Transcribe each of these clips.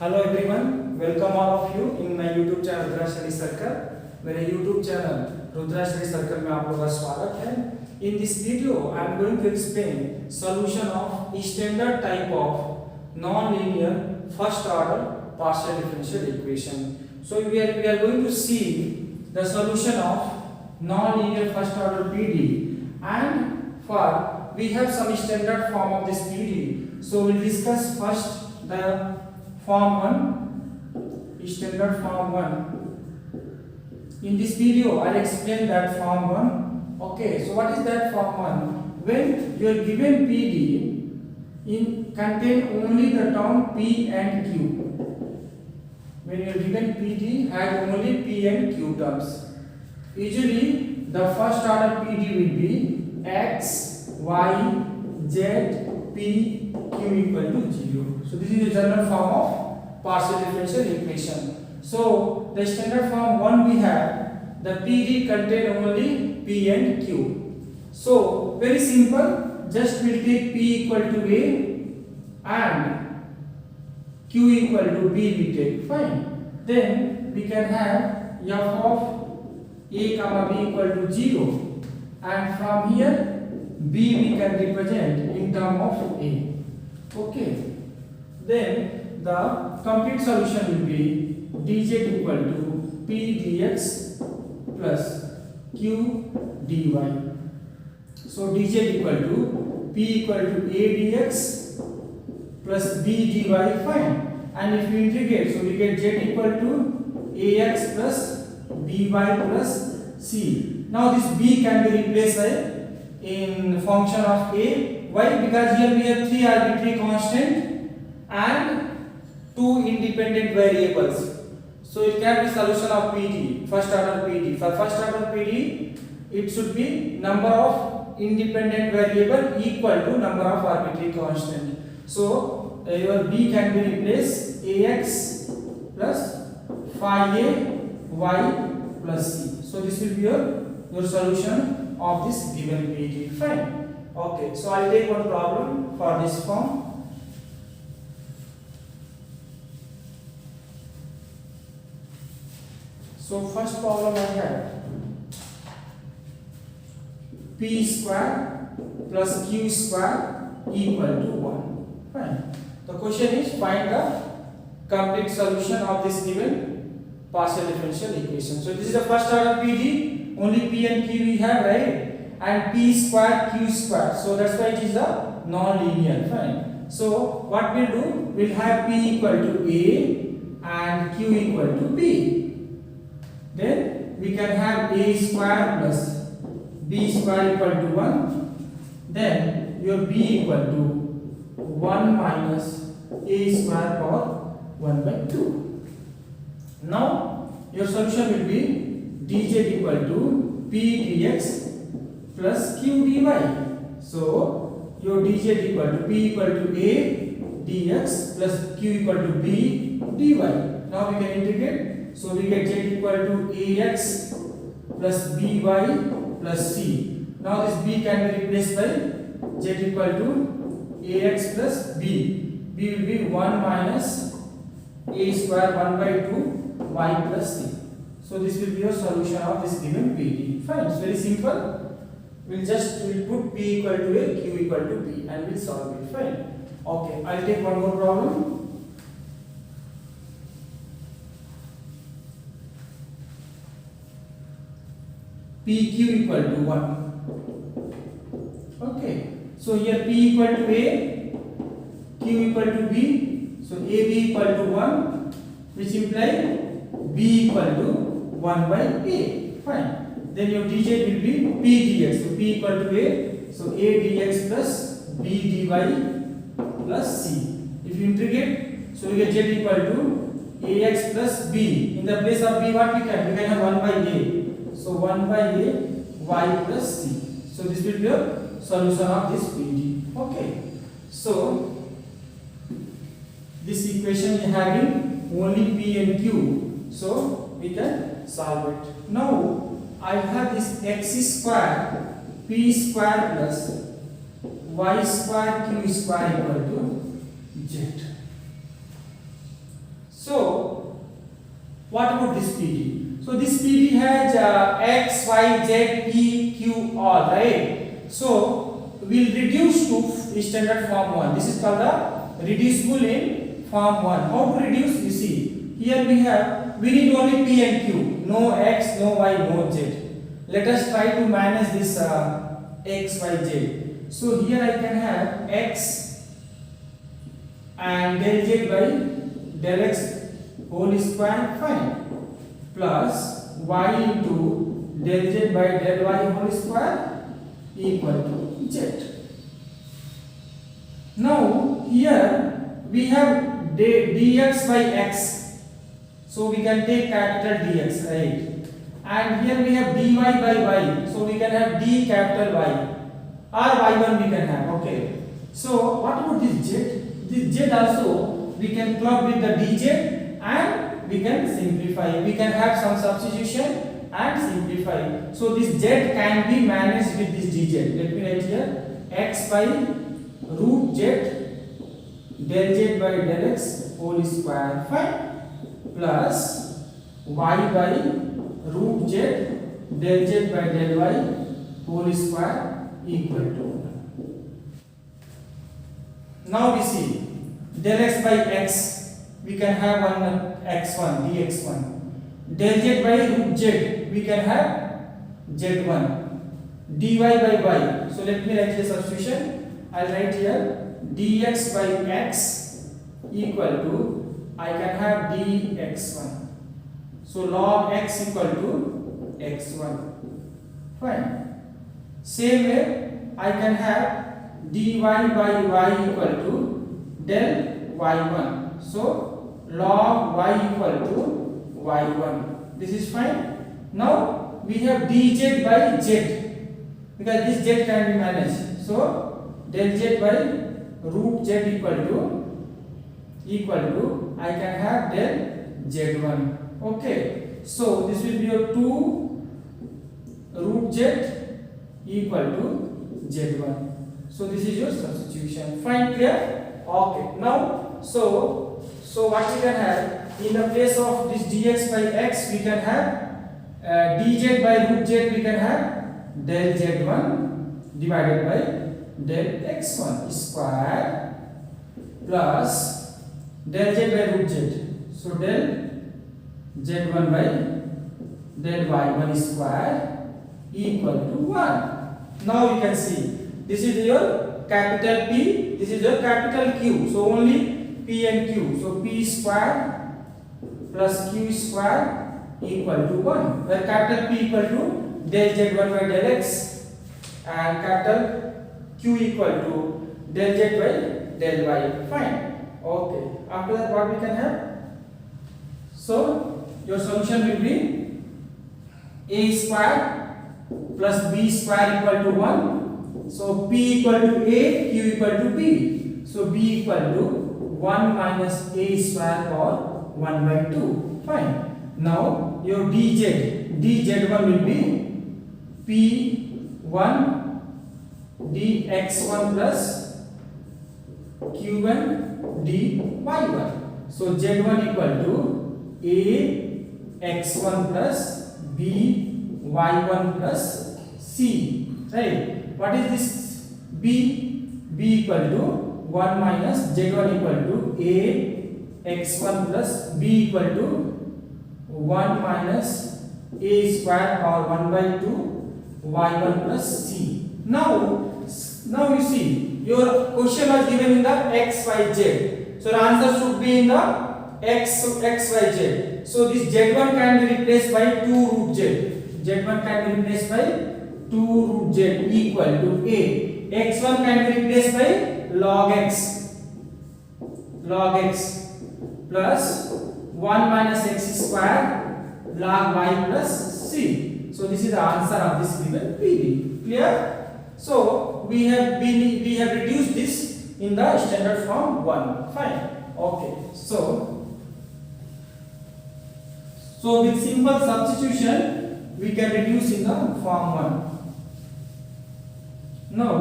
Hello everyone, welcome all of you in my YouTube channel Rudra study circle. मेरे YouTube channel Rudra study circle में आप लोगों का स्वागत है। In this video I am going to explain solution of standard type of non linear first order partial differential equation. So we are going to see the solution of non linear first order PD, and for we have some standard form of this PD. So we'll discuss first the form 1, standard form 1. In this video I'll explain that form 1. Okay, so what is that form 1? When you are given PD contain only the term P and Q. When you are given PD has only P and Q terms. Usually the first order PD will be X, Y, Z, P, Q equal to 0. So this is the general form of partial differential equation. So the standard form 1 we have the PD contain only P and Q. So very simple, just we'll take P equal to A and Q equal to B we take, fine. Then we can have f of A comma B equal to 0, and from here B we can represent in term of A. Okay, then the complete solution will be dz equal to P dx plus Q dy. So dz equal to P equal to A dx plus B dy, fine. And if we integrate, so we get z equal to ax plus by plus c. Now this b can be replaced in function of a. Why? Because here we have three arbitrary constant and two independent variables. So it can be solution of PD, first order PD. For first order PD, it should be number of independent variable equal to number of arbitrary constant. So your b can be replaced ax plus phi a y plus c. So this will be your solution of this given PD. Fine. Okay, so I'll take one problem for this form. So first problem I have p square plus q square equal to 1. Fine. The question is find the complete solution of this given partial differential equation. So this is the first order PD, only p and q we have, right? And p square q square, so that's why it is a non-linear. Fine. So what we'll do, we'll have p equal to a and q equal to b. Then we can have a square plus b square equal to 1. Then your b equal to 1 minus a square power 1 by 2. Now your solution will be dz equal to p dx plus q dy. So your dz equal to p equal to a dx plus q equal to b dy. Now we can integrate. So we get z equal to ax plus by plus c. Now this b can be replaced by z equal to ax plus b. b will be 1 minus a square 1 by 2 y plus c. So this will be your solution of this given PD. Fine, it's very simple. We'll put p equal to a, q equal to b, and we'll solve it. Fine. Okay, I'll take one more problem. PQ equal to 1. Okay, so here P equal to A, Q equal to B, so AB equal to 1, which implies B equal to 1 by A. Fine. Then your dz will be P dx, so P equal to A, so A dx plus B dy plus C. If you integrate, so we get z equal to ax plus b. In the place of b, what we can have 1 by A. So 1 by A y plus c. So this will be your solution of this PD. Okay. So this equation is having only p and q. So we can solve it. Now I have this x square p square plus y square q square equal to z. What about this PD? So this PD has X, Y, Z, P, Q, all, right? So we'll reduce to standard form 1. This is called the reducible in form 1. How to reduce? You see, here we need only P and Q. No X, no Y, no Z. Let us try to manage this X, Y, Z. So here I can have X and del Z by del X whole square, fine, plus Y into del Z by del Y whole square equal to Z. Now here we have dx by x, so we can take capital dx, right? And here we have dy by y, so we can have d capital Y, or y1 we can have, okay. So what about this z? This z also we can plug with the dz and we can simplify. We can have some substitution and simplify. So this z can be managed with this dz. Let me write here x by root z del z by del x whole square, fine, plus y by root z del z by del y whole square equal to 1. Now we see del x by x, we can have one x1 dx1, del z by root z we can have z1, dy by y. So let me write the substitution. I'll write here dx by x equal to, I can have dx1. So log x equal to x1, fine. Same way I can have dy by y equal to del y1. So log y equal to y1. This is fine. Now we have dz by z, because this z can be managed. So del z by root z equal to I can have del z1. Okay. So this will be your 2 root z equal to z1. So this is your substitution. Fine, clear? Okay. Now so what we can have in the place of this dx by x, we can have dz by root z, we can have del z1 divided by del x1 square plus del z by root z. So del z1 by del y1 square equal to 1. Now you can see this is your capital P, this is your capital Q. So only P and Q. So P square plus Q square equal to 1. Where capital P equal to del z1 by del x and capital Q equal to del z by del y. Fine. Okay. After that, what we can have? So your solution will be a square plus b square equal to 1. So p equal to a, q equal to b. So b equal to 1 minus a square or 1 by 2. Fine. Now your dz1 will be p1 dx1 plus q1 dy1. So z1 equal to a x1 plus b y1 plus c. Right. What is this b? B equal to 1 minus z1 equal to a x1 plus b equal to 1 minus a square or 1 by 2 y1 plus c. Now you see your question was given in the x, y, z. So the answer should be in the x, y, z. So this z1 can be replaced by 2 root z. Z1 can be replaced by 2 root z equal to a. X1 can be replaced by log x plus 1 minus x square log y plus c. So this is the answer of this given PD. Clear? So we have reduced this in the standard form 1. Fine. Okay. So with simple substitution we can reduce in the form 1. Now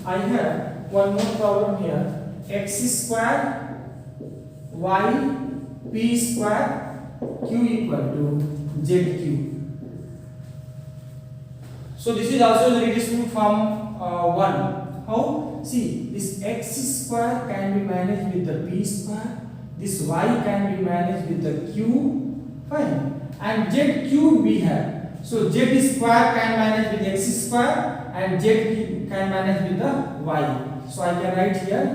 I have one more problem here. X square y p square q equal to zq. So this is also the redistribute from 1. How? See, this x square can be managed with the p square. This y can be managed with the q. Fine. And z cube we have. So z square can manage with x square and z can manage with the y. So I can write here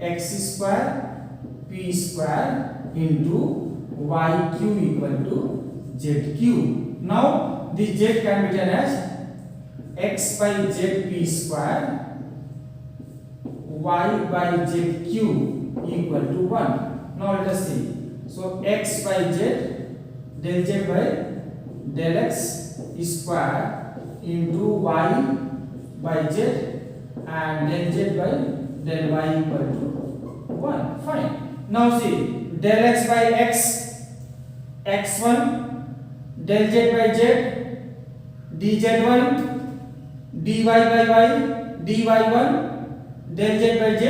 x square p square into y cube equal to z cube. Now this z can be written as x by z p square y by z cube equal to 1. Now let us see. So x by z, del z by del x square into y by z and del z by del y equal to 1. Fine. Now see, del x by x, x1, del z by z, dz1, dy by y, dy1, del z by z,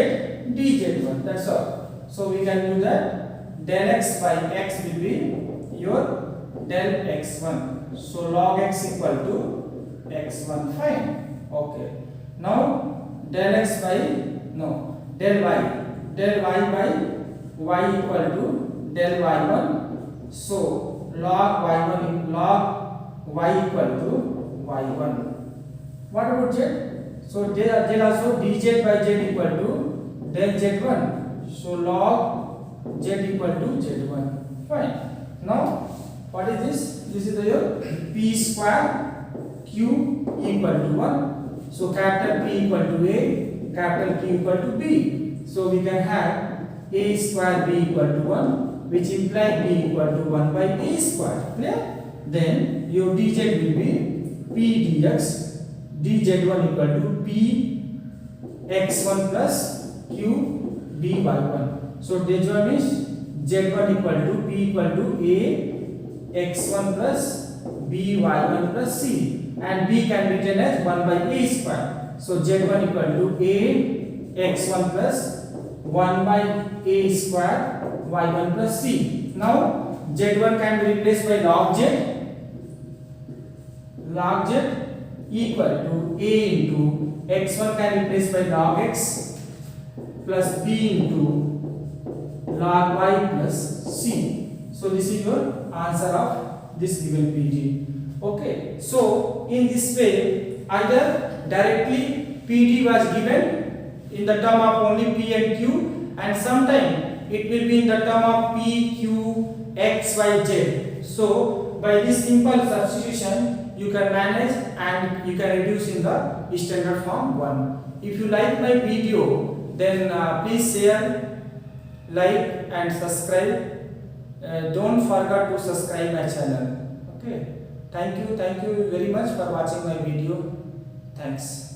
dz1. That's all. So we can do that. Del x by x will be your del x1. So log x equal to x1. Fine. Okay. Now del x by del y by y equal to del y1. So log y1 log y equal to y1. What about z? So z also dz by z equal to del z1. So log z equal to z1. Fine. Now what is this? This is your p square q equal to 1. So capital P equal to A, capital Q equal to B. So we can have a square b equal to 1, which implies b equal to 1 by a square. Clear? Then your dz will be p dx. dz1 equal to p x1 plus q b by 1. So dz1 is z1 equal to p equal to a x1 plus b y1 plus c, and b can be written as 1 by a square. So z1 equal to a x1 plus 1 by a square y1 plus c. Now z1 can be replaced by log z. Log z equal to a into x1 can be replaced by log x plus b into log y plus c. So this is your answer of this given PD. Okay. So in this way, either directly PD was given in the term of only P and Q, and sometime it will be in the term of P, Q, X, Y, Z. So by this simple substitution, you can manage and you can reduce in the standard form 1. If you like my video, then please share, like and subscribe. Don't forget to subscribe my channel. Okay. Thank you very much for watching my video. Thanks.